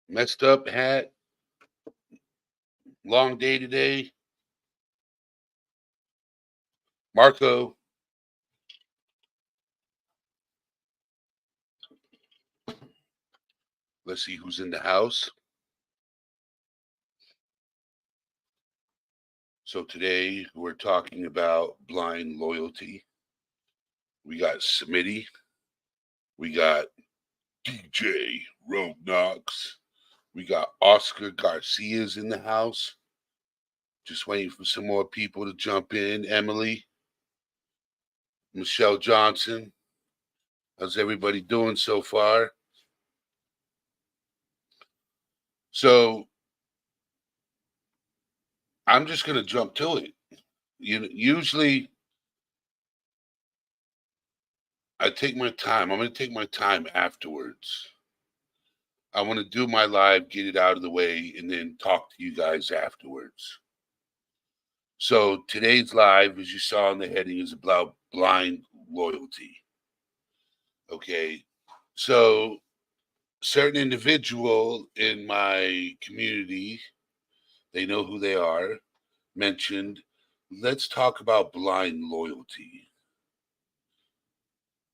Messed up hat. Long day today. Marco. Let's see who's in the house. So today we're talking about blind loyalty. We got Smitty. We got DJ Rogue Knox. We got Oscar Garcia's in the house. Just waiting for some more people to jump in. Emily, Michelle Johnson. How's everybody doing so far? So I'm just going to jump to it. Usually I take my time. I'm going to take my time afterwards. I want to do my live, get it out of the way, and then talk to you guys afterwards. So today's live, as you saw in the heading, is about blind loyalty. Okay. So certain individual in my community, they know who they are, mentioned, let's talk about blind loyalty.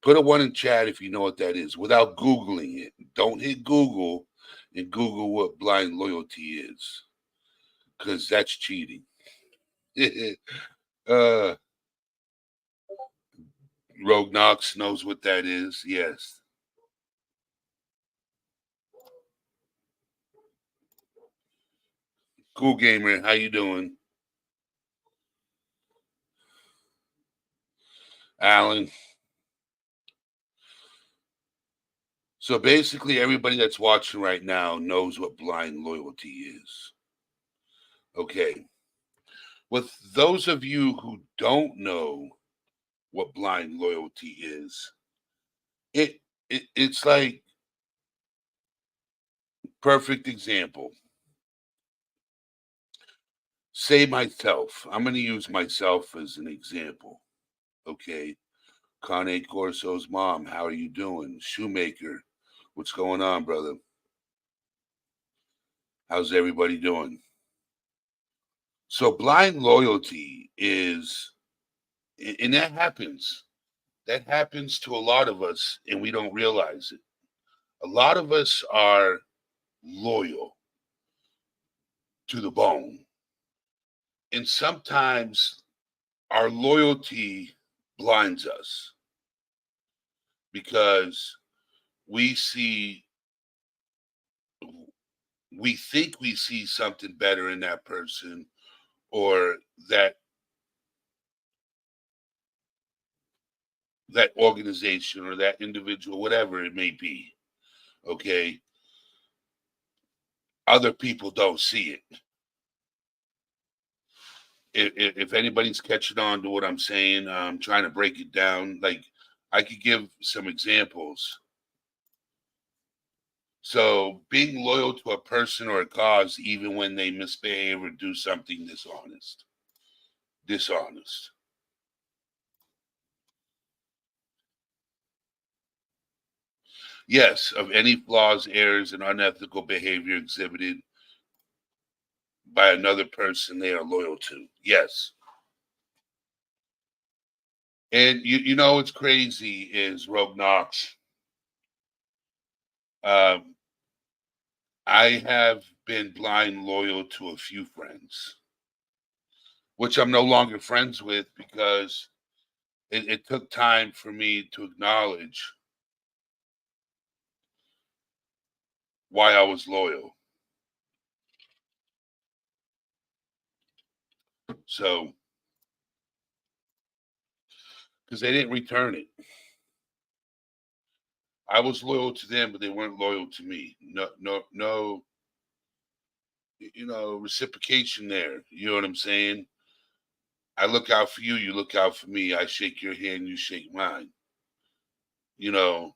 Put a one in chat if you know what that is without Googling it. Don't hit Google and Google what blind loyalty is, because that's cheating. uh, Rogue Knox knows what that is. Yes. Cool Gamer, how you doing? Alan. So basically, everybody that's watching right now knows what blind loyalty is. Okay. With those of you who don't know what blind loyalty is, it's like perfect example. Say myself. I'm going to use myself as an example. Okay. Kane Corso's mom, how are you doing? Shoemaker, what's going on, brother? How's everybody doing? So blind loyalty is, and that happens. That happens to a lot of us, and we don't realize it. A lot of us are loyal to the bone. And sometimes our loyalty blinds us because we see, we think we see something better in that person, or that organization or that individual, whatever it may be. Okay. Other people don't see it. If anybody's catching on to what I'm saying, I'm trying to break it down. Like, I could give some examples. So being loyal to a person or a cause, even when they misbehave or do something dishonest. Yes, of any flaws, errors, and unethical behavior exhibited by another person they are loyal to. Yes. And you know what's crazy is Rogue Knox. Um, I have been blind loyal to a few friends, which I'm no longer friends with because it took time for me to acknowledge why I was loyal. So, because they didn't return it. I was loyal to them, but they weren't loyal to me. No, reciprocation there. You know what I'm saying? I look out for you, you look out for me. I shake your hand, you shake mine. You know,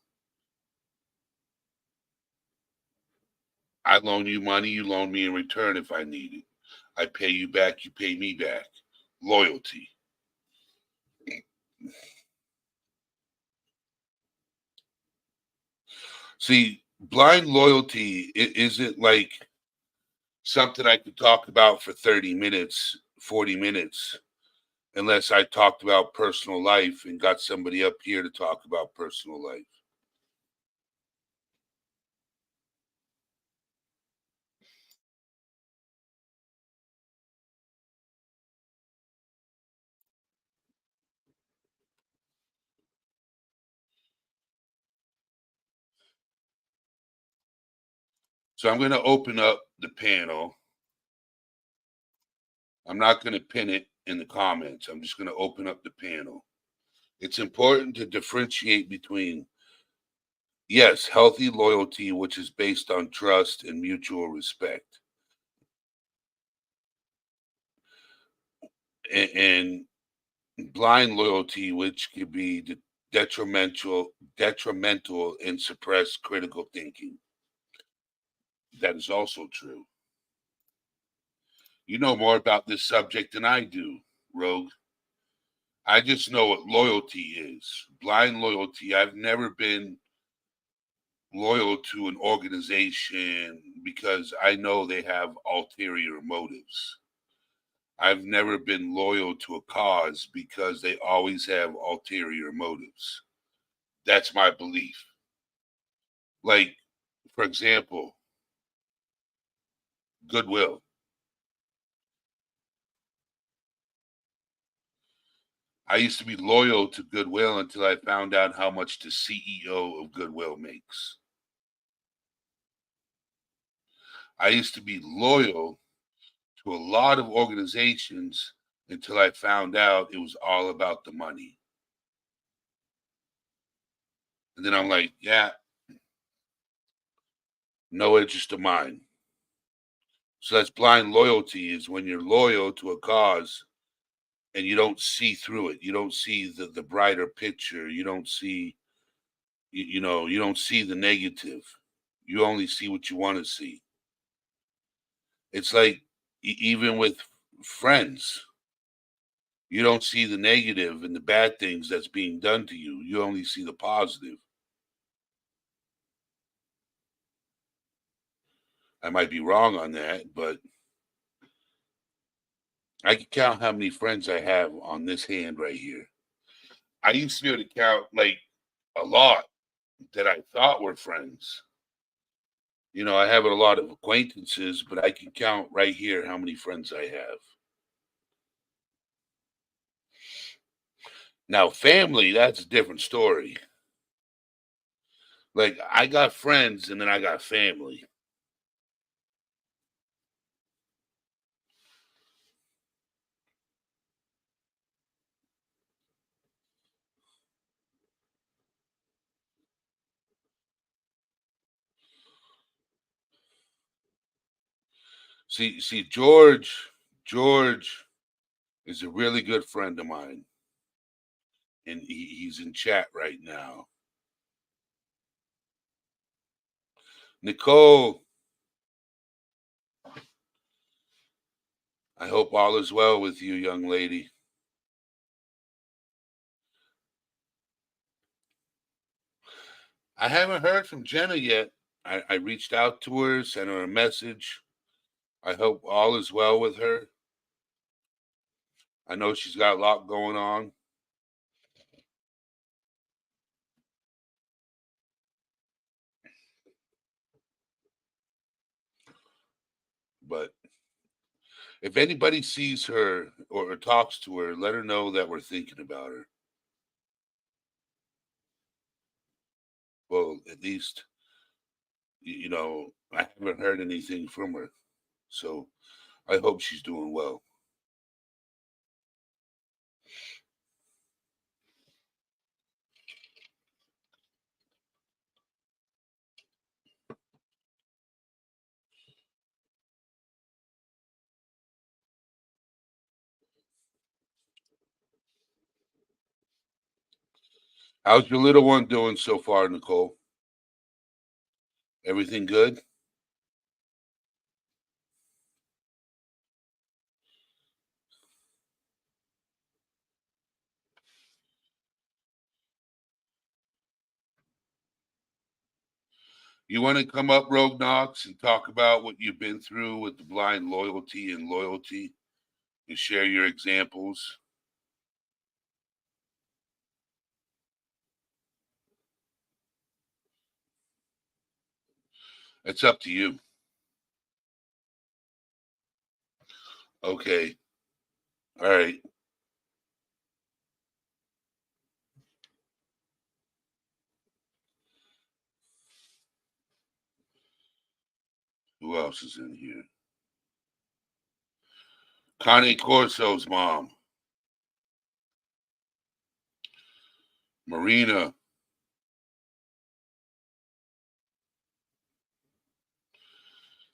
I loan you money, you loan me in return if I need it. I pay you back, you pay me back. Loyalty. See, Blind loyalty isn't like something I could talk about for 30 minutes, 40 minutes, unless I talked about personal life and got somebody up here to talk about personal life. So I'm going to open up the panel. I'm not going to pin it in the comments. I'm just going to open up the panel. It's important to differentiate between, yes, healthy loyalty, which is based on trust and mutual respect, and blind loyalty, which could be detrimental and suppress critical thinking. That is also true. You know more about this subject than I do, Rogue. I just know what loyalty is. Blind loyalty. I've never been loyal to an organization because I know they have ulterior motives. I've never been loyal to a cause because they always have ulterior motives. That's my belief. Like, for example, Goodwill. I used to be loyal to Goodwill until I found out how much the CEO of Goodwill makes. I used to be loyal to a lot of organizations until I found out it was all about the money. And then I'm like, yeah, no interest of mine. So that's blind loyalty, is when you're loyal to a cause and you don't see through it. You don't see the brighter picture. You don't see, you don't see the negative. You only see what you want to see. It's like even with friends, you don't see the negative and the bad things that's being done to you. You only see the positive. I might be wrong on that, but I can count how many friends I have on this hand right here. I used to be able to count like a lot that I thought were friends. I have a lot of acquaintances, but I can count right here how many friends I have. Now, family, that's a different story. Like, I got friends and then I got family. See, George is a really good friend of mine, and he's in chat right now. Nicole, I hope all is well with you, young lady. I haven't heard from Jenna yet. I reached out to her, sent her a message. I hope all is well with her. I know she's got a lot going on. But if anybody sees her or talks to her, let her know that we're thinking about her. Well, at least, I haven't heard anything from her. So I hope she's doing well. How's your little one doing so far, Nicole? Everything good? You want to come up, Rogue Knox, and talk about what you've been through with the blind loyalty and loyalty and share your examples? It's up to you. Okay. All right. Who else is in here? Connie Corso's mom. Marina.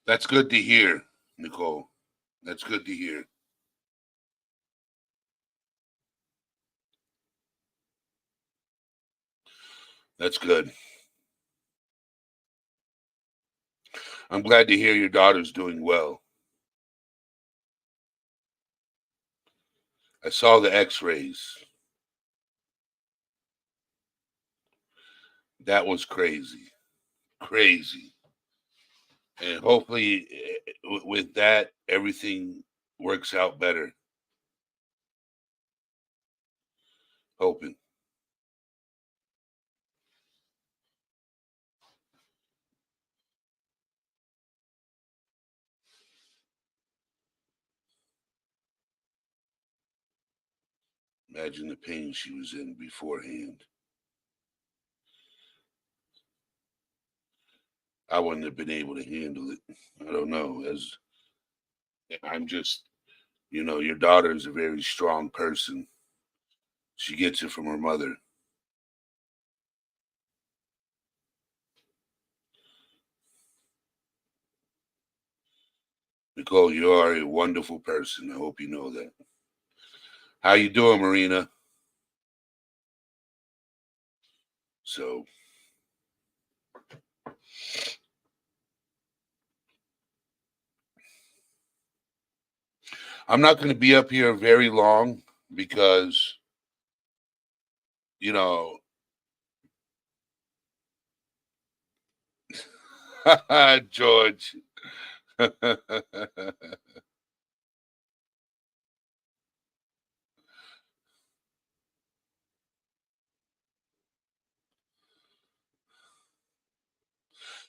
That's good to hear, Nicole. That's good to hear. That's good. I'm glad to hear your daughter's doing well. I saw the x-rays. That was crazy. Crazy. And hopefully with that, everything works out better. Hoping. Imagine the pain she was in beforehand. I wouldn't have been able to handle it. I don't know. As I'm just, your daughter is a very strong person. She gets it from her mother. Nicole, you are a wonderful person. I hope you know that. How you doing, Marina? So I'm not going to be up here very long because, George.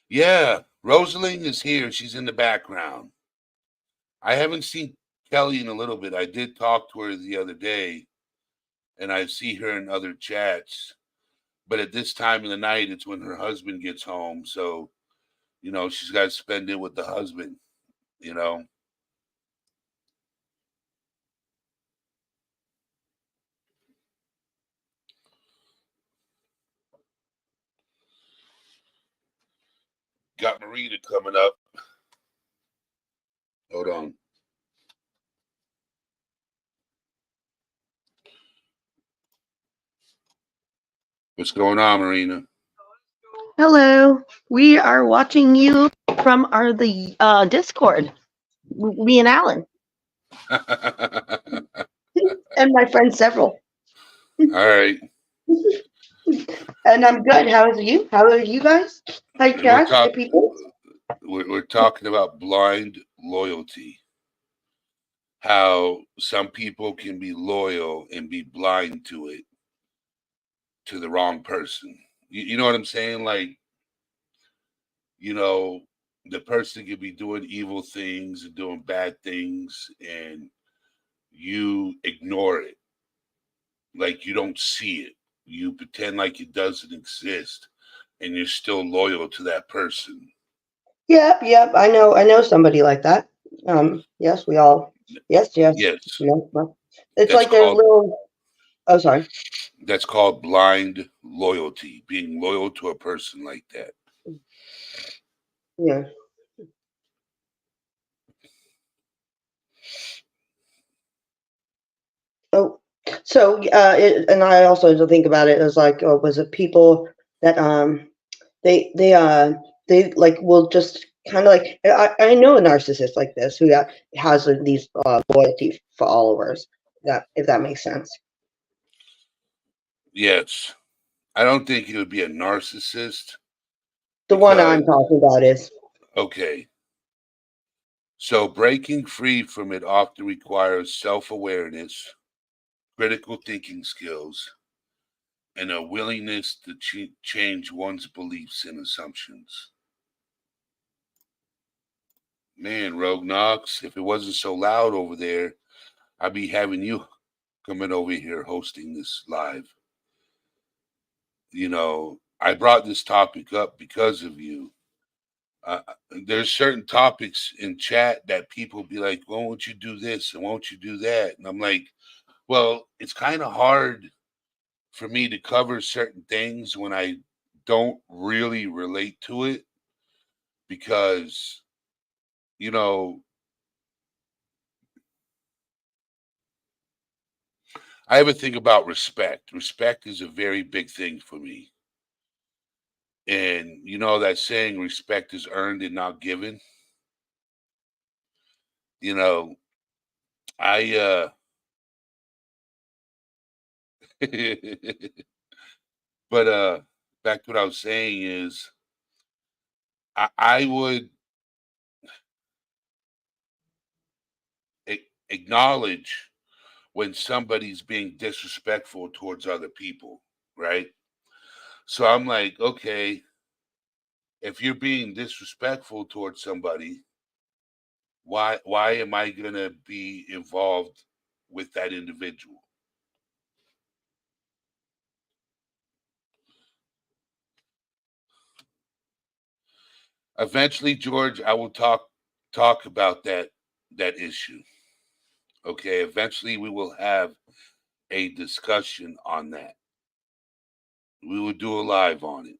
Yeah, Rosalie is here. She's in the background. I haven't seen Kelly in a little bit. I did talk to her the other day, and I see her in other chats. But at this time of the night, it's when her husband gets home. So, she's got to spend it with the husband, Got Marina coming up. Hold on. What's going on, Marina? Hello. We are watching you from the Discord. Me and Alan. And my friends several. All right. And I'm good. How are you? How are you guys? Hi, Cash. Hi, people. We're talking about blind loyalty. How some people can be loyal and be blind to it, to the wrong person. You know what I'm saying? Like, the person could be doing evil things and doing bad things, and you ignore it. Like you don't see it. You pretend like it doesn't exist, and you're still loyal to that person. Yep. I know somebody like that. Yes, we all. Yes. Yes. No. It's like they're little. Oh, sorry. That's called blind loyalty. Being loyal to a person like that. Yeah. Oh, so and I also think about it as like, was it people that they like will just kind of like I know a narcissist like this who has these loyalty followers, that if that makes sense. Yes, I don't think he would be a narcissist. The one because I'm talking about is okay. So breaking free from it often requires self-awareness, critical thinking skills, and a willingness to change one's beliefs and assumptions. Man, Rogue Knox, if it wasn't so loud over there, I'd be having you coming over here hosting this live. You know, I brought this topic up because of you. Uh, there's certain topics in chat that people be like, "Why won't you do this and won't you do that?" And I'm like, well, it's kind of hard for me to cover certain things when I don't really relate to it because, you know, I have a thing about respect. Respect is a very big thing for me. And you know that saying, respect is earned and not given. You know, I but back to what I was saying is I would acknowledge when somebody's being disrespectful towards other people, right? So I'm like, okay, if you're being disrespectful towards somebody, why am I gonna be involved with that individual? Eventually, George, I will talk about that issue. Okay, eventually we will have a discussion on that. We will do a live on it.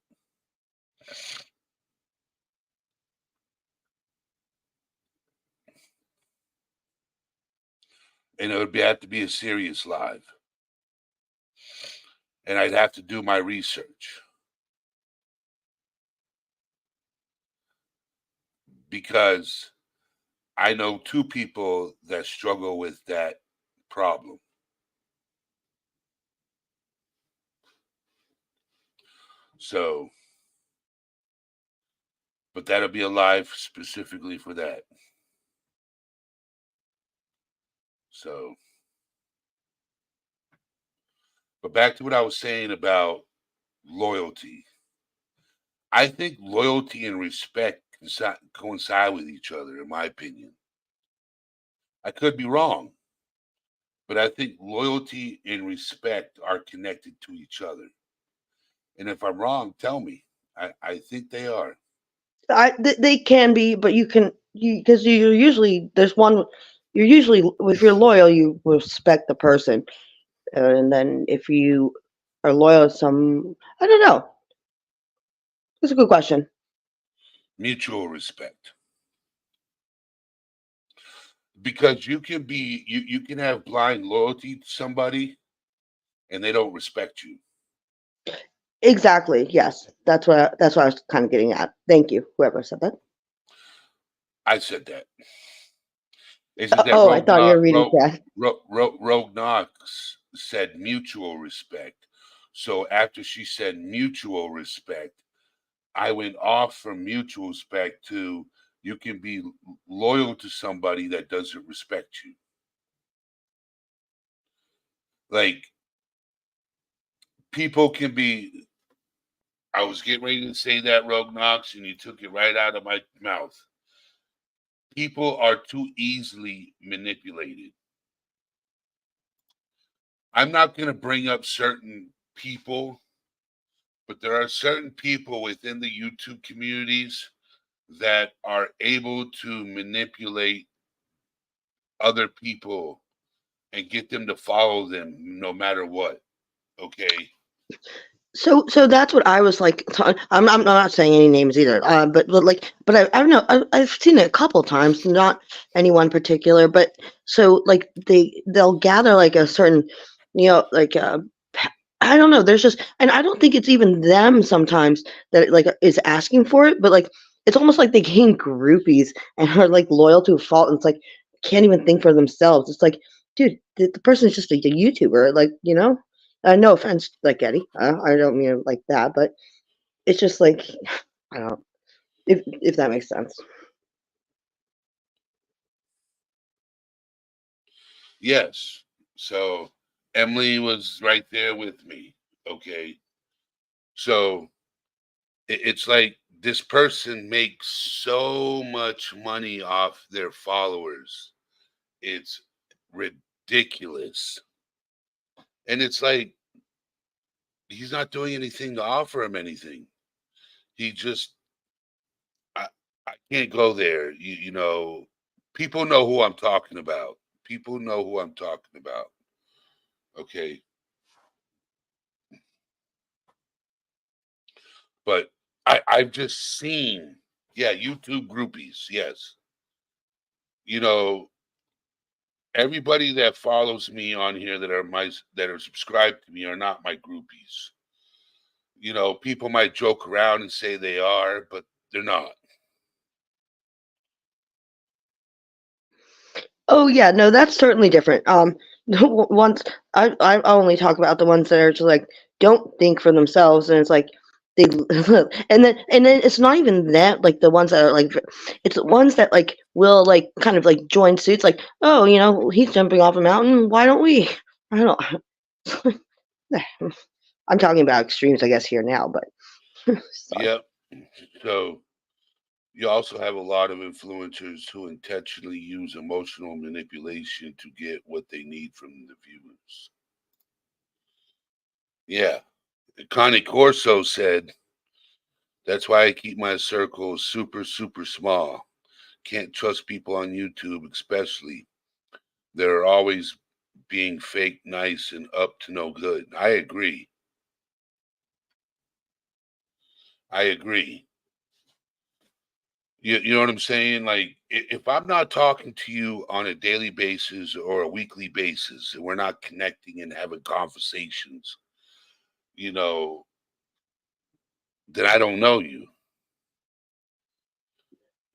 And it would have to be a serious live. And I'd have to do my research. Because I know two people that struggle with that problem. So, but that'll be a live specifically for that. So, but back to what I was saying about loyalty. I think loyalty and respect coincide with each other, in my opinion. I could be wrong, but I think loyalty and respect are connected to each other. And if I'm wrong, tell me. I think they are. They can be, but because you're usually there's one. You're usually if you're loyal, you respect the person, and then if you are loyal to some, I don't know. That's a good question. Mutual respect. Because you can have blind loyalty to somebody and they don't respect you. Exactly. Yes, that's what I was kind of getting at. Thank you, whoever said that. I said that. Is it that Oh, I thought you were reading that. Rogue Knox said mutual respect. So after she said mutual respect, I went off from mutual respect to you can be loyal to somebody that doesn't respect you. Like people can be. I was getting ready to say that, Rogue Knox, and you took it right out of my mouth. People are too easily manipulated. I'm not going to bring up certain people, but there are certain people within the YouTube communities that are able to manipulate other people and get them to follow them no matter what. Okay. So that's what I was like. I'm not saying any names either. But I don't know. I've seen it a couple times. Not any one particular, but so like they'll gather like a certain, like I don't know. There's just, and I don't think it's even them sometimes that like is asking for it, but like it's almost like they gain groupies and are like loyal to a fault. And it's like can't even think for themselves. It's like, dude, the person is just a YouTuber. Like no offense, like Eddie. I don't mean it like that, but it's just like I don't if that makes sense. Yes. So Emily was right there with me. Okay. So it's like this person makes so much money off their followers. It's ridiculous. And it's like he's not doing anything to offer him anything. He just I I can't go there. You know, people know who I'm talking about. People know who I'm talking about. Okay. But I've just seen, yeah, YouTube groupies. Yes. You know, everybody that follows me on here that are subscribed to me are not my groupies. You know, people might joke around and say they are, but they're not. Oh yeah, no, that's certainly different. Once I only talk about the ones that are just like don't think for themselves, and it's like they and then it's not even that like the ones that are like it's the ones that like will like kind of like join suits like oh he's jumping off a mountain, why don't we? I don't know. I'm talking about extremes I guess here now, but sorry. Yep. So you also have a lot of influencers who intentionally use emotional manipulation to get what they need from the viewers. Yeah. Connie Corso said, that's why I keep my circle super, super small. Can't trust people on YouTube, especially. They're always being fake nice and up to no good. I agree. I agree. You know what I'm saying? Like, if I'm not talking to you on a daily basis or a weekly basis, and we're not connecting and having conversations, you know, then I don't know you.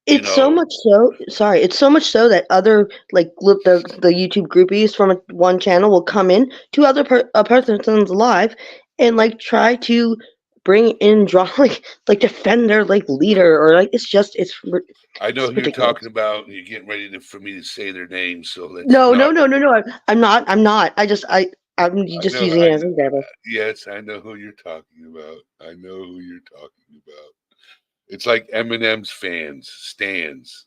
You It's so know, much so sorry, it's so much so that other like the YouTube groupies from one channel will come in to a person's live and like try to bring in draw like defend their like leader or like I know it's who you're ridiculous. talking about, and you're getting ready for me to say their names. So let's No, no, not. no, no, no. I'm not. I'm I just know. using it as an example. Yes, I know who you're talking about. I know who you're talking about. It's like Eminem's fans, stands.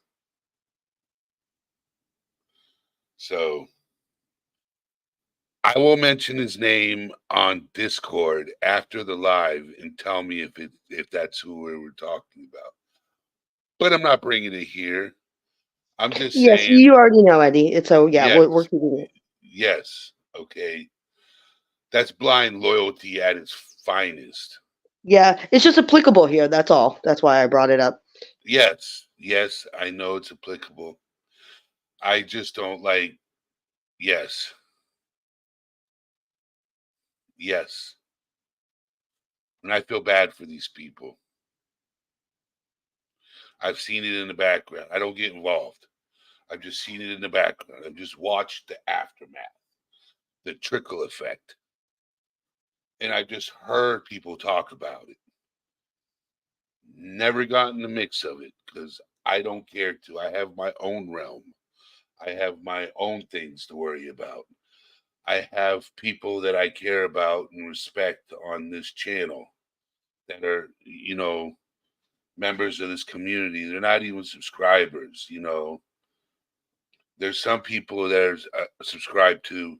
So I will mention his name on Discord after the live and tell me if that's who we were talking about. But I'm not bringing it here. I'm just Yes, saying you already know, Eddie. It's so yeah, we're yes, keeping it. yes, okay. That's blind loyalty at its finest. Yeah, it's just applicable here. That's all. That's why I brought it up. Yes, yes, I know it's applicable. I just don't like, yes, yes. And I feel bad for these people. I've seen it in the background. I don't get involved. I've just seen it in the background. I've just watched the aftermath, the trickle effect. And I've just heard people talk about it. Never got in the mix of it because I don't care to. I have my own realm. I have my own things to worry about. I have people that I care about and respect on this channel that are, members of this community. They're not even subscribers. There's some people that are subscribed to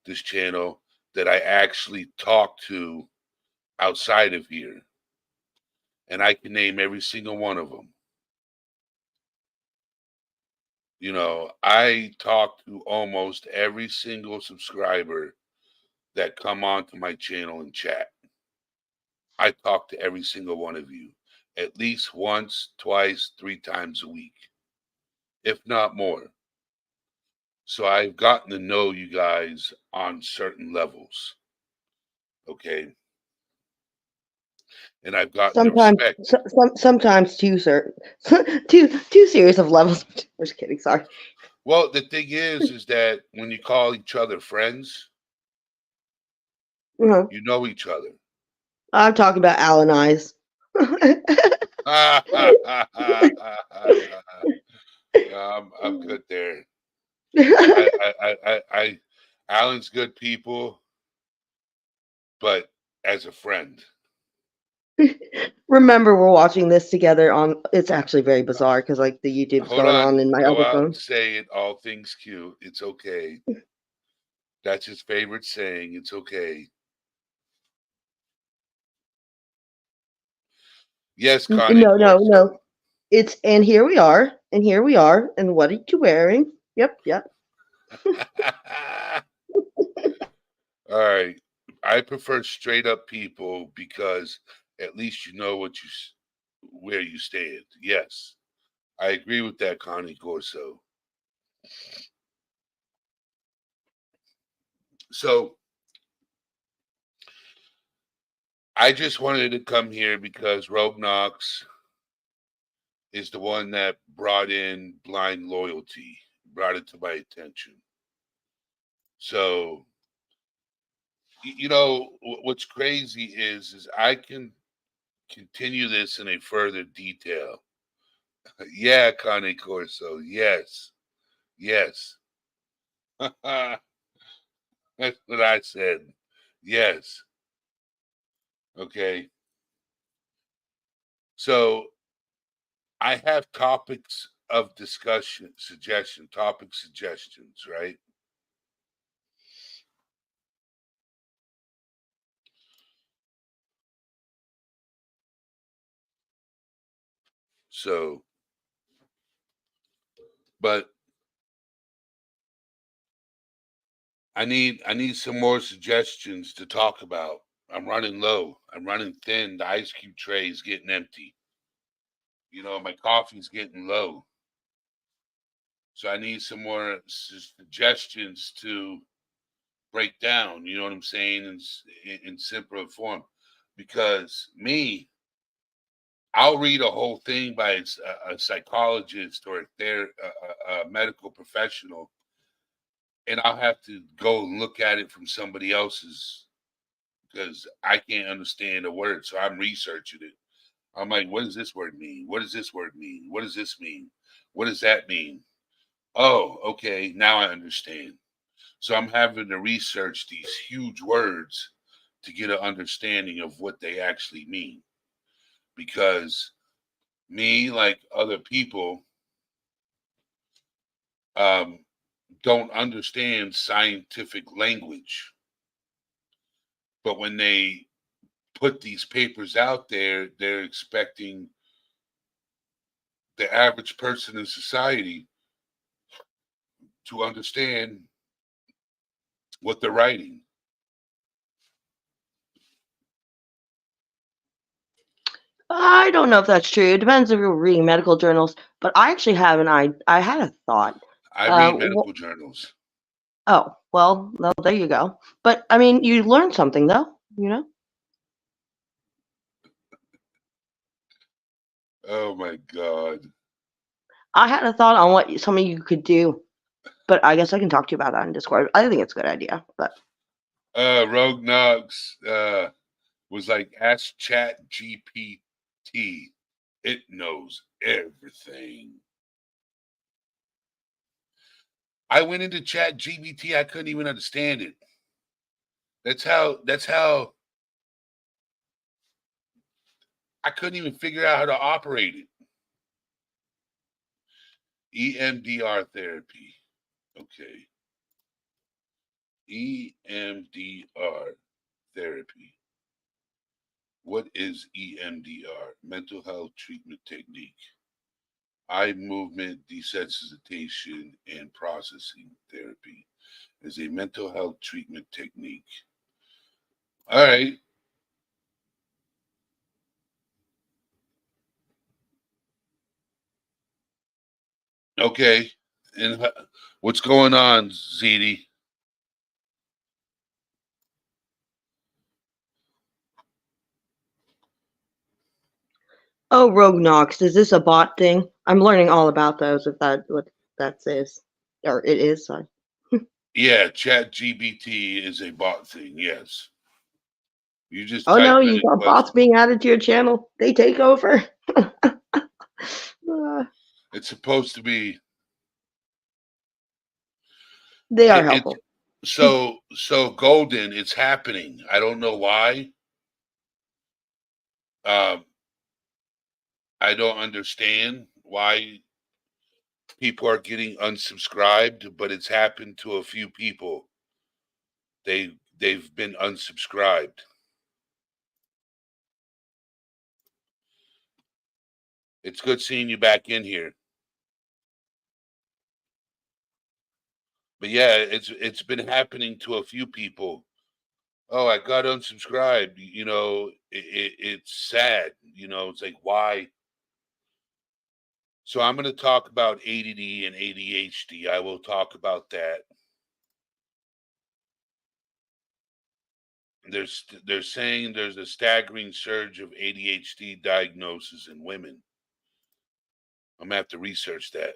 this channel that I actually talk to outside of here, and I can name every single one of them. I talk to almost every single subscriber that come onto my channel and chat. I talk to every single one of you at least once, twice, 3 times a week, if not more. So I've gotten to know you guys on certain levels. Okay. And I've gotten to Sometimes, respect. sometimes too, sir. Two series of levels. I'm just kidding. Sorry. Well, the thing is that when you call each other friends, Uh-huh. you know each other. I'm talking about Alan eyes. I'm good there. I Alan's good people, but as a friend. Remember, we're watching this together on. It's actually very bizarre because like the YouTube's Hold going on on, in my go other out and phone. say it. All things cute. It's okay. That's his favorite saying. It's okay. Yes, Connie No, no, Corso. no. It's and here we are, and here we are, and what are you wearing? Yep, yep. All right. I prefer straight up people because at least you know where you stand. Yes, I agree with that, Connie Corso. So I just wanted to come here because Rogue Knox is the one that brought in blind loyalty, brought it to my attention. So what's crazy is I can continue this in a further detail. Yeah, Connie Corso. Yes, yes. That's what I said. Yes. Okay. So I have topics of discussion, topic suggestions, right? So, but I need some more suggestions to talk about. I'm running low. I'm running thin. The ice cube tray is getting empty. My coffee's getting low. So I need some more suggestions to break down, you know what I'm saying, in simpler form. Because I'll read a whole thing by a psychologist or a medical professional, and I'll have to go and look at it from somebody else's because I can't understand a word. So I'm researching it. I'm like, what does this word mean? What does this word mean? What does this mean? What does that mean? Oh, okay. Now I understand. So I'm having to research these huge words to get an understanding of what they actually mean. Because like other people, um, don't understand scientific language. But when they put these papers out there, they're expecting the average person in society to understand what they're writing. I don't know if that's true. It depends if you're reading medical journals. But I actually have I had a thought. I Uh, read wh- medical journals. oh well, there you go. But I mean, you learned something though. You know. Oh my God. I had a thought on what some of you could do, but I guess I can talk to you about that in Discord. I think it's a good idea. But Rogue Knox was like, ask Chat GPT. It knows everything. I went into Chat GPT, I couldn't even understand it. That's how I couldn't even figure out how to operate it. EMDR therapy. Okay. EMDR therapy. What is EMDR? Mental health treatment technique. Eye movement desensitization and processing therapy is a mental health treatment technique. All right. Okay. And what's going on, ZD? oh, Rogue Knox, is this a bot thing? I'm learning all about those. If that what that says, or it is. Sorry. Yeah, Chat GBT is a bot thing. Yes. You just Oh type no, in you a got bots question. being added to your channel. They take over. It's supposed to be. They are It's helpful. so golden. It's happening. I don't know why. Um, I don't understand why people are getting unsubscribed, but it's happened to a few people. They've been unsubscribed. It's good seeing you back in here. But yeah, it's been happening to a few people. Oh, I got unsubscribed. It's sad. It's like, why? So I'm going to talk about ADD and ADHD. I will talk about that. They're saying there's a staggering surge of ADHD diagnosis in women. I'm gonna have to research that.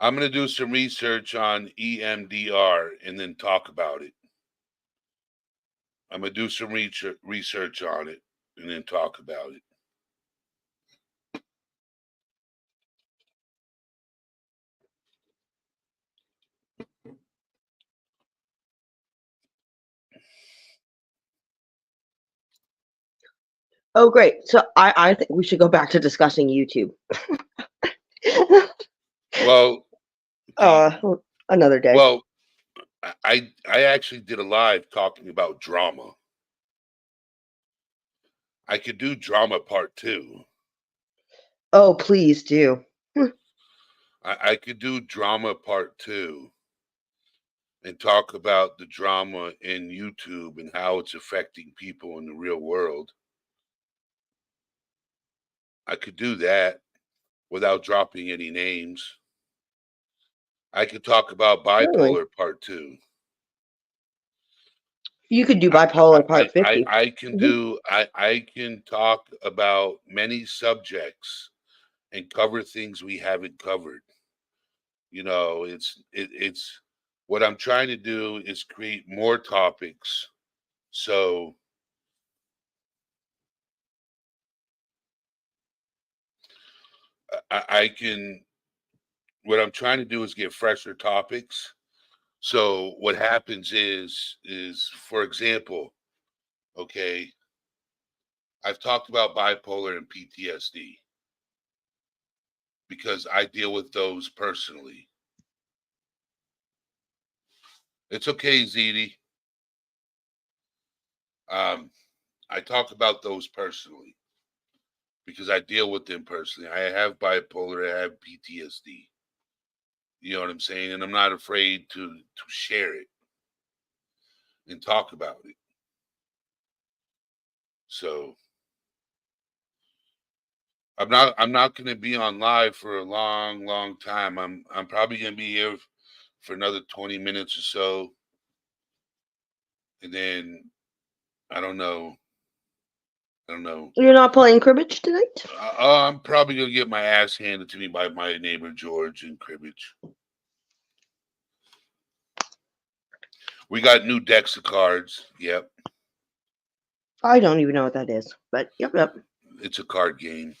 I'm gonna do some research on EMDR and then talk about it. I'm gonna do some research on it and then talk about it. Oh, great. So I think we should go back to discussing YouTube. Well, Another day. well, I actually did a live talking about drama. I could do drama part 2. Oh, please do. I could do drama part 2 and talk about the drama in YouTube and how it's affecting people in the real world. I could do that without dropping any names. I could talk about Really? bipolar part 2. You could do bipolar part 50. I can do I can talk about many subjects and cover things we haven't covered. It's what I'm trying to do is create more topics so I can what I'm trying to do is get fresher topics. So what happens is for example, okay, I've talked about bipolar and PTSD because I deal with those personally. It's okay, ZD. Um, I talk about those personally because I deal with them personally. I have bipolar, I have PTSD. You know what I'm saying? And I'm not afraid to share it and talk about it. So I'm not going to be on live for a long time. I'm probably going to be here for another 20 minutes or so. And then I don't know. I don't know. You're not playing cribbage tonight? I'm probably going to get my ass handed to me by my neighbor George in cribbage. We got new decks of cards. Yep. I don't even know what that is, but yep. It's a card game.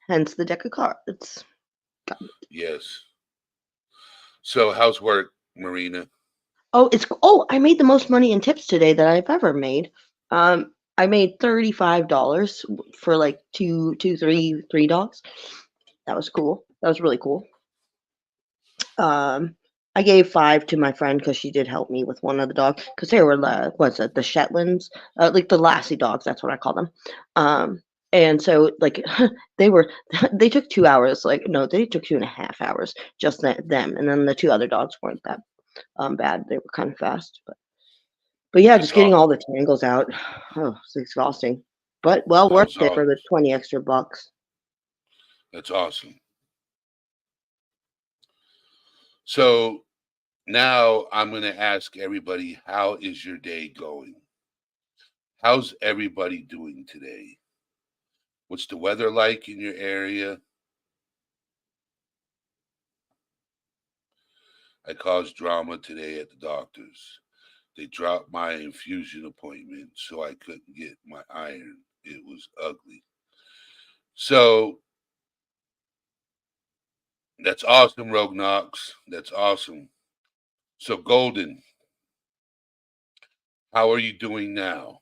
Hence the deck of cards. Yes. So how's work, Marina? I made the most money in tips today that I've ever made. I made $35 for like three dogs. That was cool. That was really cool. I gave 5 to my friend because she did help me with one of the dogs because they were the Shetlands, like the Lassie dogs. That's what I call them. And so like they took 2 hours. Like no, they took 2.5 hours. Just them, and then the 2 other dogs weren't that bad. They were kind of fast, but yeah, That's just getting all awesome. the tangles out. Oh, it's exhausting, but well That worth was it for the awesome. 20 extra bucks. That's awesome. So now I'm going to ask everybody, how is your day going? How's everybody doing today? What's the weather like in your area? I caused drama today at the doctor's. They dropped my infusion appointment, so I couldn't get my iron. It was ugly. So that's awesome, Rogue Knox. That's awesome. So Golden, how are you doing now?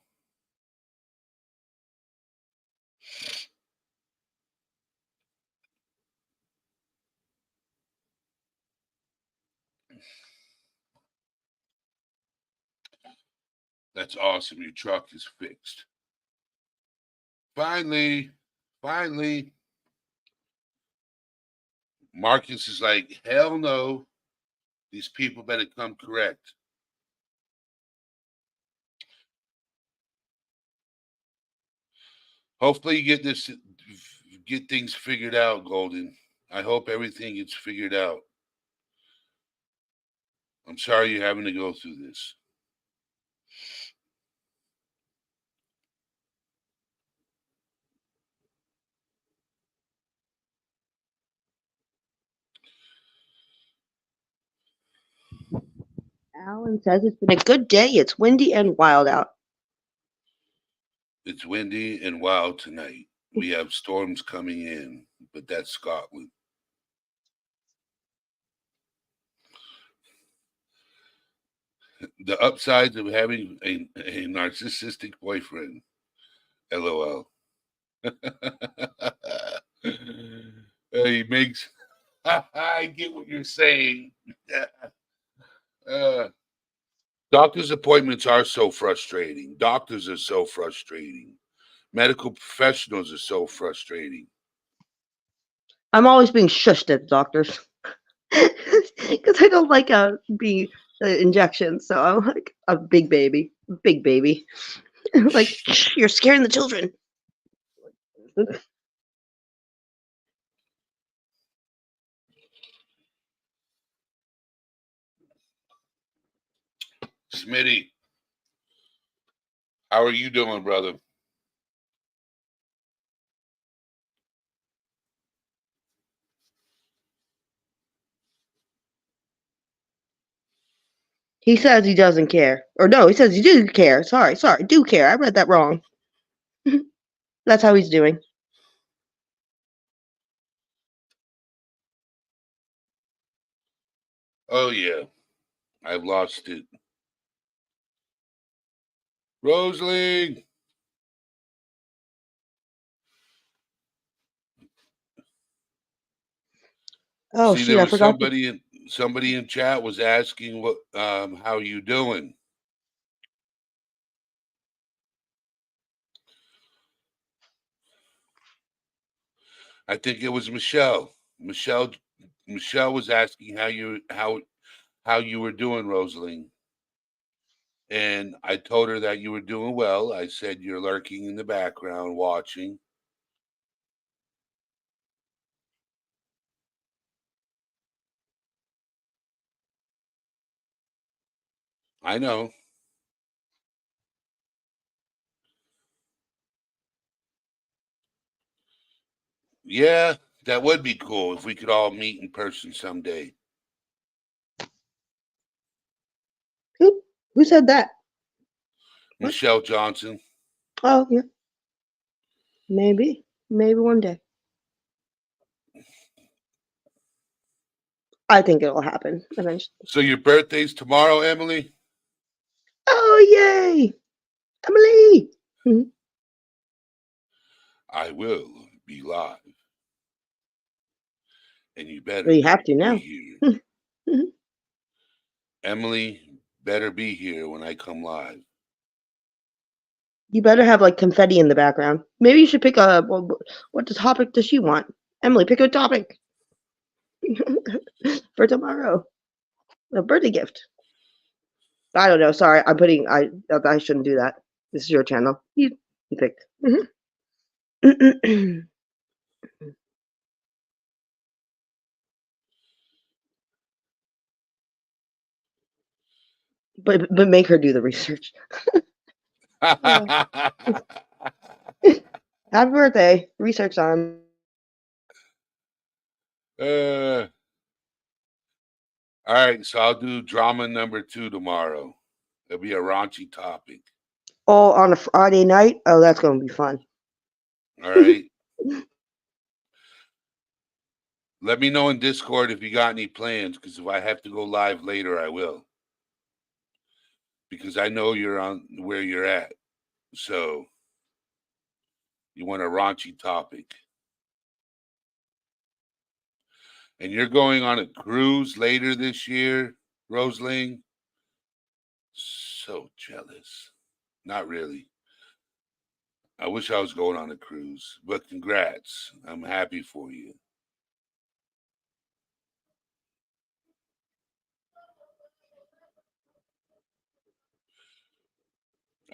That's awesome. Your truck is fixed. Finally, finally. Marcus is like, hell no. These people better come correct. Hopefully you get things figured out, Golden. I hope everything gets figured out. I'm sorry you're having to go through this. Alan says it's been a good day. It's windy and wild out. It's windy and wild tonight. We have storms coming in, but that's Scotland. The upsides of having a narcissistic boyfriend. LOL. He makes. I get what you're saying. Doctor's appointments are so frustrating. Doctors are so frustrating. Medical professionals are so frustrating. I'm always being shushed at doctors because I don't like being injections. So I'm like a big baby, like you're scaring the children. Smitty, how are you doing, brother? He says he doesn't care. Or no, he says he do care. Sorry, do care. I read that wrong. That's how he's doing. Oh, yeah. I've lost it. Rosalie! Oh See, there shoot, I was forgot. somebody in chat was asking what how you doing. I think it was Michelle. Michelle was asking how you were doing, Rosalie. And I told her that you were doing well. I said you're lurking in the background watching. I know. Yeah, that would be cool if we could all meet in person someday. Who said that? Michelle Johnson. Oh yeah, maybe one day. I think it'll happen eventually. So your birthday's tomorrow, Emily? Oh yay, Emily! I will be live. And you better Well, you have to be now. here. Emily better be here when I come live. You better have like confetti in the background. Maybe you should pick a. What topic does she want? Emily, pick a topic for tomorrow. A birthday gift. I don't know. Sorry, I'm putting. I shouldn't do that. This is your channel. You picked. but make her do the research. Happy birthday. Research on. All right, so I'll do drama number 2 tomorrow. It'll be a raunchy topic. All on a Friday night? Oh, that's going to be fun. All right. Let me know in Discord if you got any plans, because if I have to go live later, I will. Because I know you're on where you're at. So you want a raunchy topic. And you're going on a cruise later this year, Roseling? So jealous. Not really. I wish I was going on a cruise, but congrats. I'm happy for you.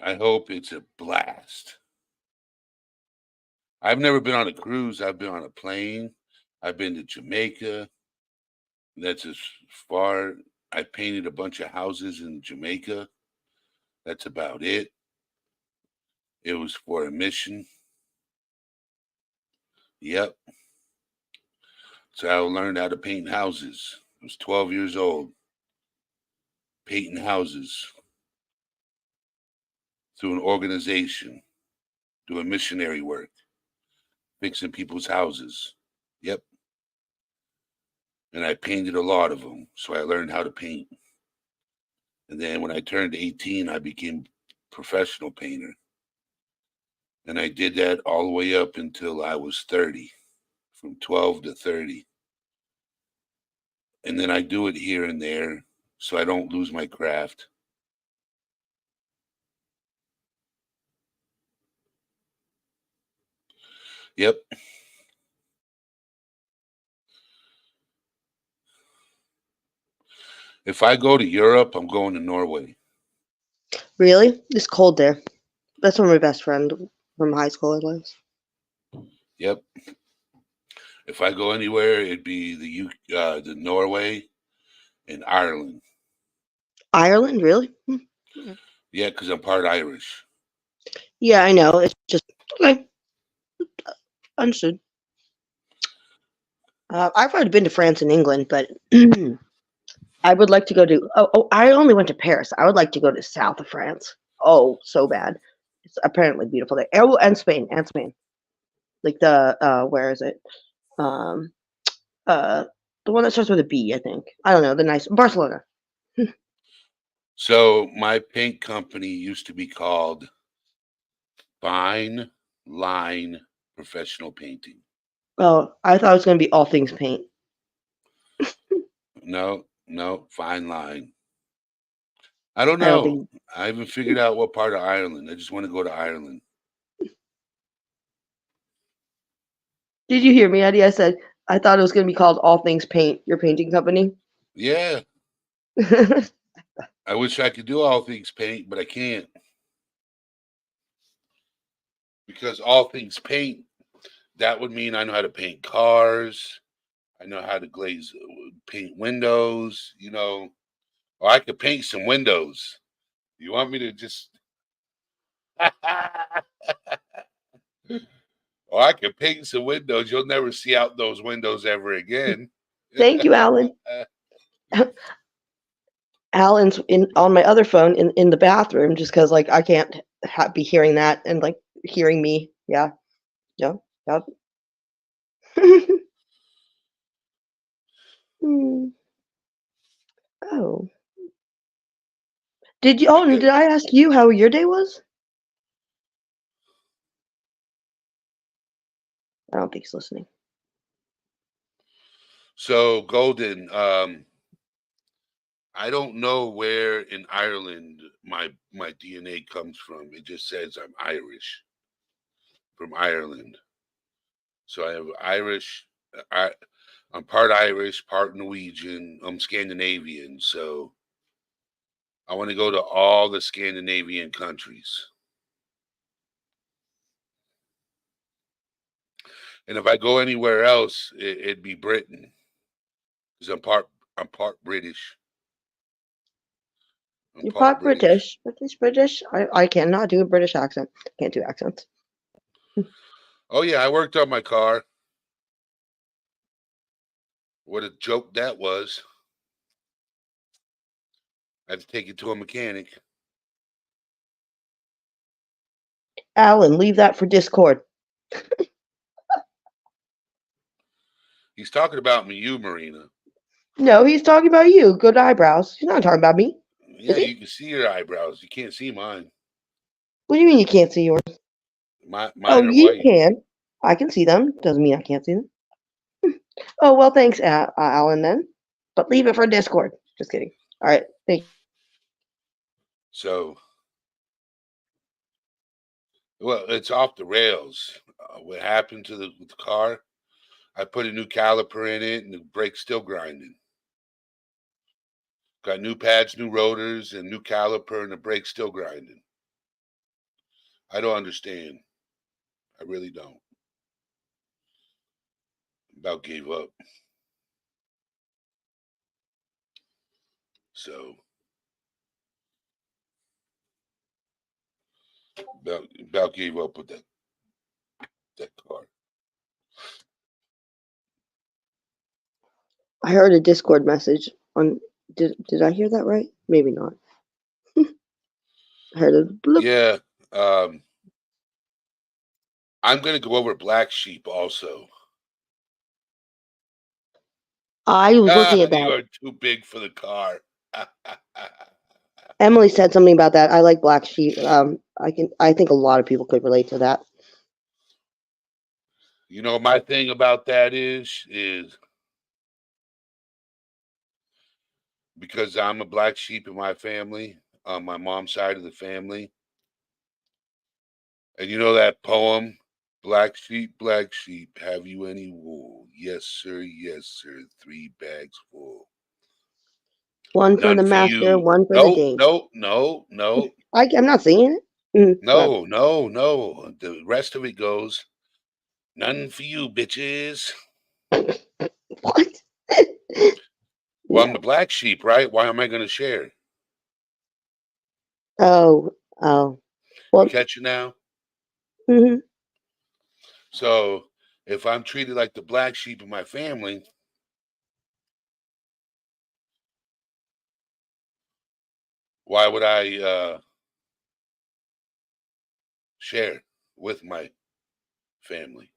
I hope it's a blast. I've never been on a cruise. I've been on a plane. I've been to Jamaica. That's as far. I painted a bunch of houses in Jamaica. That's about it. It was for a mission. Yep. So I learned how to paint houses. I was 12 years old. Painting houses through an organization, doing missionary work, fixing people's houses. Yep. And I painted a lot of them. So I learned how to paint. And then when I turned 18, I became a professional painter. And I did that all the way up until I was 30, from 12 to 30. And then I do it here and there so I don't lose my craft. Yep. If I go to Europe, I'm going to Norway. Really? It's cold there. That's where my best friend from high school lives. Yep. If I go anywhere, it'd be the Norway and Ireland. Ireland, really? Yeah, because I'm part Irish. Yeah, I know. It's just okay. Understood. I've already been to France and England, but I would like to go to. Oh, I only went to Paris. I would like to go to south of France. Oh, so bad. It's apparently beautiful there. Oh, and Spain, and Spain. Like the where is it? Um, the one that starts with a B, I think. I don't know. The nice Barcelona. So my paint company used to be called Fine Line Professional Painting. Oh, I thought it was going to be all things paint. No, Fine Line. I don't I don't know. think. I haven't figured out what part of Ireland. I just want to go to Ireland. Did you hear me, Eddie? I said I thought it was going to be called All Things Paint. Your painting company. Yeah, I wish I could do all things paint, but I can't. Because all things paint, that would mean I know how to paint cars. I know how to paint windows, or I could paint some windows. You want me to just, or I could paint some windows. You'll never see out those windows ever again. Thank you, Alan. Alan's on my other phone in the bathroom just because like I can't be hearing that and like hearing me. Yeah, yeah, yeah. Hmm. Oh, did you? Oh, and did I ask you how your day was? I don't think he's listening. So Golden, I don't know where in Ireland my DNA comes from. It just says I'm Irish, from Ireland. So I have Irish. I'm part Irish, part Norwegian. I'm Scandinavian, so I want to go to all the Scandinavian countries. And if I go anywhere else, it'd be Britain, because I'm part British. I'm You're part part British. British. I cannot do a British accent. Can't do accents. Oh yeah, I worked on my car. What a joke that was. I had to take it to a mechanic. Alan, leave that for Discord. He's talking about me, you, Marina. No, he's talking about you. Good eyebrows. He's not talking about me. Yeah, you can see your eyebrows. You can't see mine. What do you mean you can't see yours? Mine Oh, are you white. can. I can see them. Doesn't mean I can't see them. Oh, well, thanks, Alan, then. But leave it for Discord. Just kidding. All right. Thank you. So, well, it's off the rails. What happened to the car? I put a new caliper in it, and the brake's still grinding. Got new pads, new rotors, and new caliper, and the brake's still grinding. I don't understand. I really don't. About gave up. So, about gave up with that car. I heard a Discord message on. Did I hear that right? Maybe not. I heard a bloop. Yeah. I'm going to go over Black Sheep also. I was looking at You that. are too big for the car. Emily said something about that. I like Black Sheep. I think a lot of people could relate to that. You know, my thing about that is because I'm a black sheep in my family, on my mom's side of the family. And you know that poem, black sheep, have you any wool? Yes, sir, 3 bags full. One for None the for master, you. one for the No, day. no. I'm not singing it. No. The rest of it goes, none for you, bitches. What? Well, I'm the black sheep, right? Why am I going to share? Oh. Well. You catch it now? Mm-hmm. So if I'm treated like the black sheep of my family, why would I share with my family?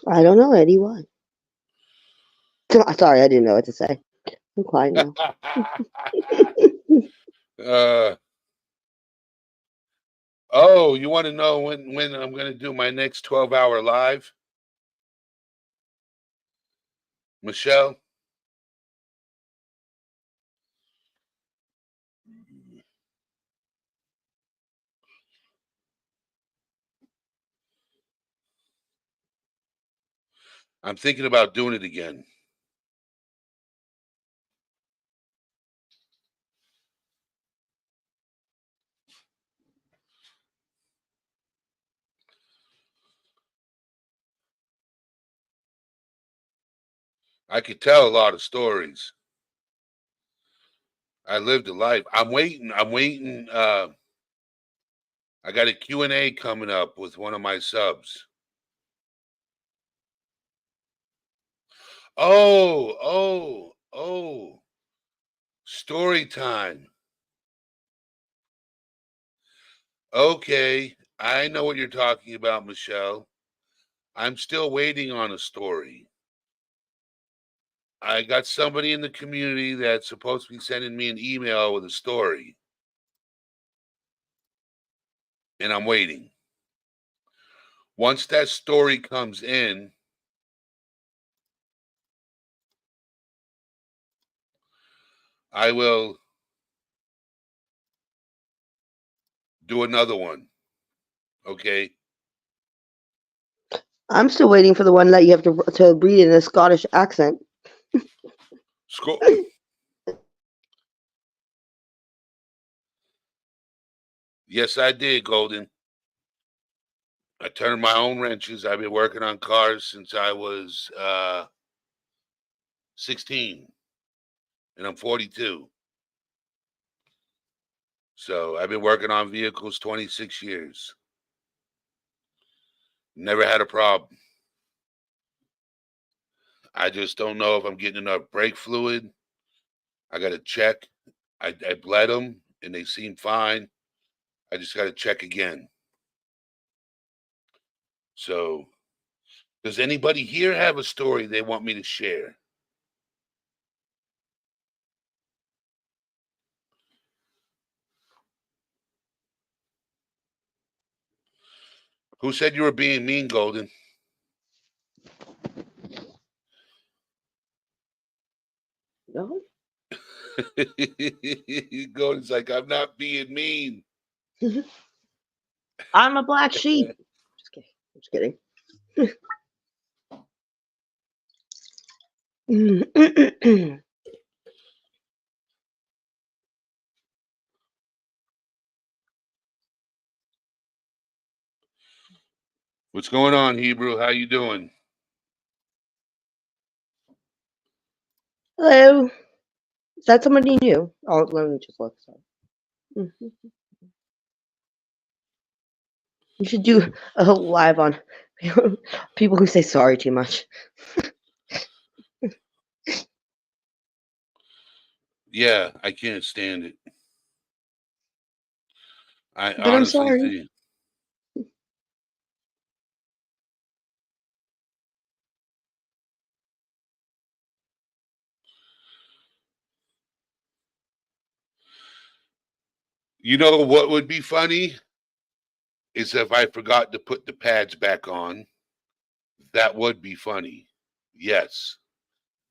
I don't know, Eddie. Why? Sorry, I didn't know what to say. I'm quiet now. Oh, you want to know when I'm going to do my next 12-hour live? Michelle? I'm thinking about doing it again. I could tell a lot of stories. I lived a life. I'm waiting. I got a Q&A coming up with one of my subs. Oh. Story time. Okay. I know what you're talking about, Michelle. I'm still waiting on a story. I got somebody in the community that's supposed to be sending me an email with a story. And I'm waiting. Once that story comes in, I will do another one. Okay. I'm still waiting for the one that you have to read in a Scottish accent. Yes, I did, Golden. I turned my own wrenches. I've been working on cars since I was 16, and I'm 42. So I've been working on vehicles 26 years. Never had a problem. I just don't know if I'm getting enough brake fluid. I got to check. I bled them. and they seem fine. I just got to check again. So, does anybody here have a story they want me to share? Who said you were being mean, Golden? No? Golden's like, I'm not being mean. I'm a black sheep. Just kidding. I'm just kidding. What's going on, Hebrew? How you doing? Hello. Is that somebody new? Oh, let me just look. Sorry. You should do a live on people who say sorry too much. Yeah, I can't stand it. I But I'm honestly sorry. think. You know what would be funny? Is if I forgot to put the pads back on. That would be funny. Yes,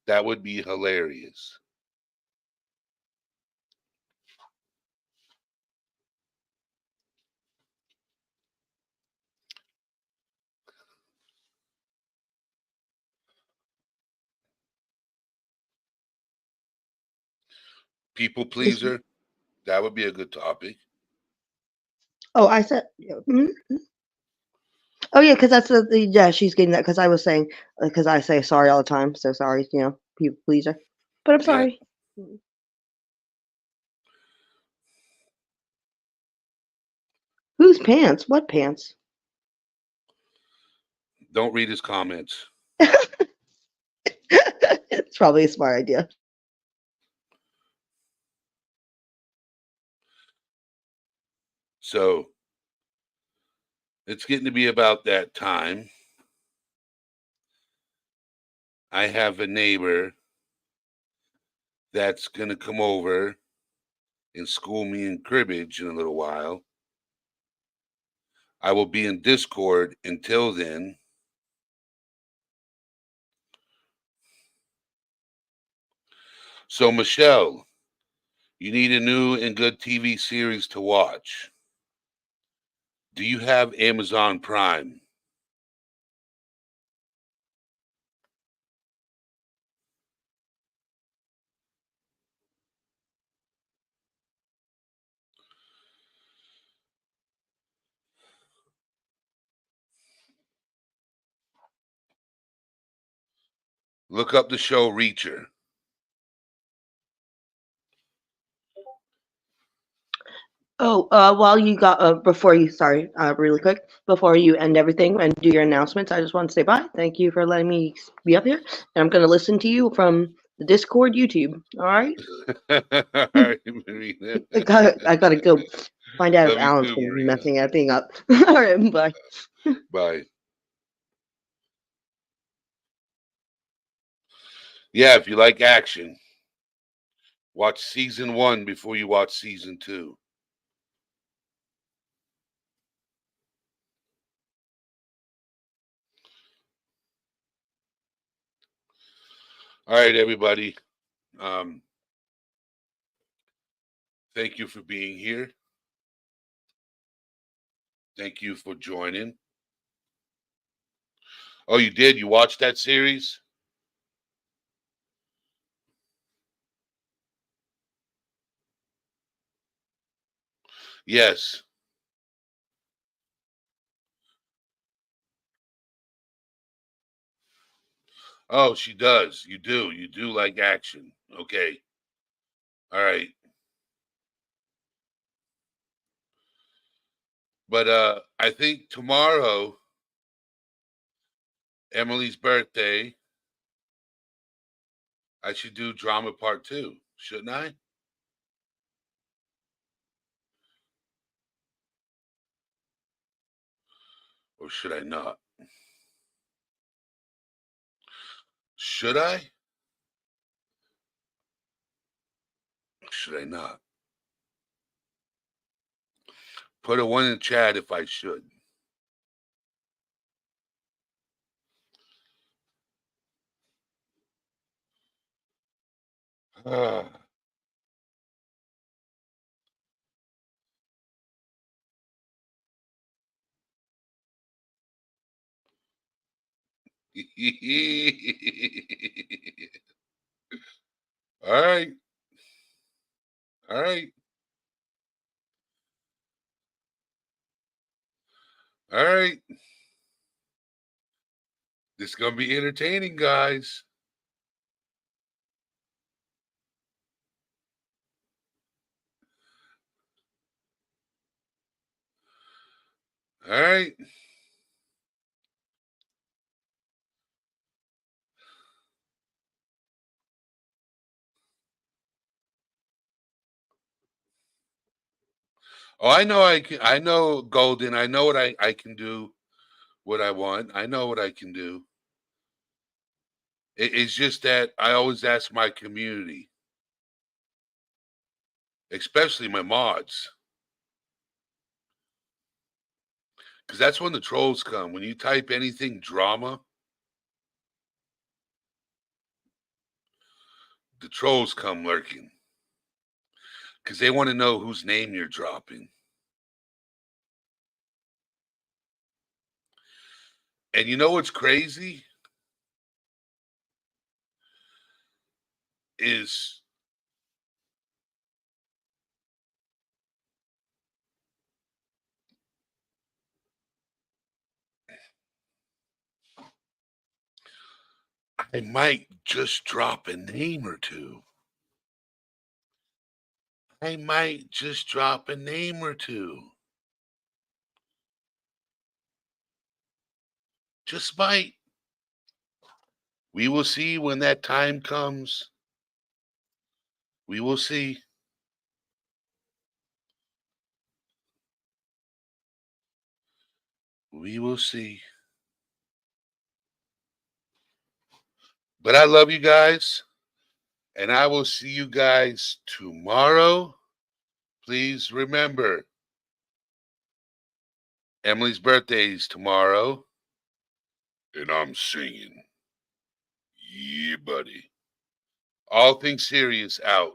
that would be hilarious. People pleaser. That would be a good topic. Oh, I said. Oh yeah, because that's yeah. She's getting that because I was saying because I say sorry all the time. So sorry, people pleaser. But I'm Yeah. sorry. Whose pants? What pants? Don't read his comments. It's probably a smart idea. So it's getting to be about that time. I have a neighbor that's going to come over and school me in cribbage in a little while. I will be in Discord until then. So, Michelle, you need a new and good TV series to watch. Do you have Amazon Prime? Look up the show Reacher. Oh, while you got before you sorry, really quick before you end everything and do your announcements, I just want to say bye. Thank you for letting me be up here, and I'm going to listen to you from the Discord YouTube. All right. All right, Marina. I gotta go find out if Love you Alan's too, going to be Marina. messing everything up. All right, bye. Bye. Yeah, if you like action, watch season 1 before you watch season 2. All right, everybody. Thank you for being here. Thank you for joining. Oh, you did? You watched that series? Yes. Oh, she does. You do. You do like action. Okay. All right. But I think tomorrow, Emily's birthday, I should do drama part 2, shouldn't I? Or should I not? Should I? Should I not? Put a 1 in the chat if I should. Ah. All right. All right. All right. This is going to be entertaining, guys. All right. Oh, I know I know, Golden. I know what I can do, what I want. I know what I can do. It's just that I always ask my community, especially my mods, because that's when the trolls come. When you type anything drama, the trolls come lurking because they want to know whose name you're dropping. And you know what's crazy is I might just drop a name or two. I might just drop a name or two. Just might. We will see when that time comes. We will see. We will see. But I love you guys. And I will see you guys tomorrow. Please remember, Emily's birthday is tomorrow. And I'm singing. Yeah, buddy. All Things Serious out.